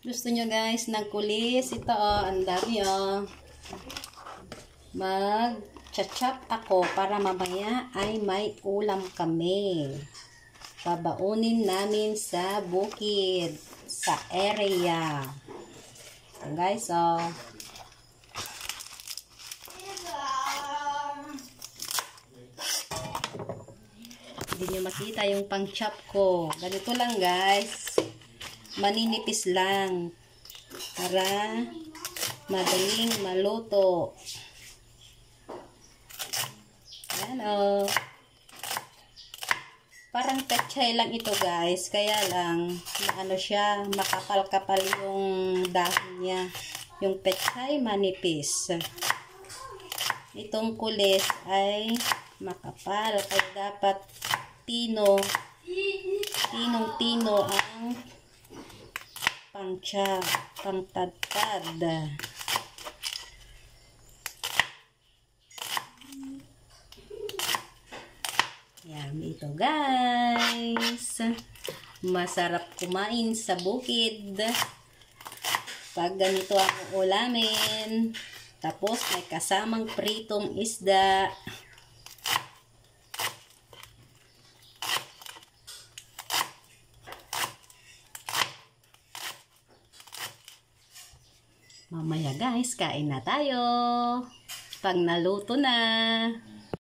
Gusto nyo guys ng kulis? Ito ang dami mag-chachap ako para mamaya ay may ulam kami. Babaunin namin sa bukid, sa area. So guys, hindi nyo makita yung pang-chop ko. Ganito lang guys. Maninipis lang para madaling maluto. Ayan parang pechay lang ito guys, kaya lang ano siya, makapal-kapal yung dahon niya. Yung pechay manipis, itong kulis ay makapal, kaya dapat tinong-tino ang pang-chop, pang-tadtad. Yan, ito guys. Masarap kumain sa bukid pag ganito ang ulamin. Tapos may kasamang pritong isda. Mamaya guys, kain na tayo. Pag naluto na.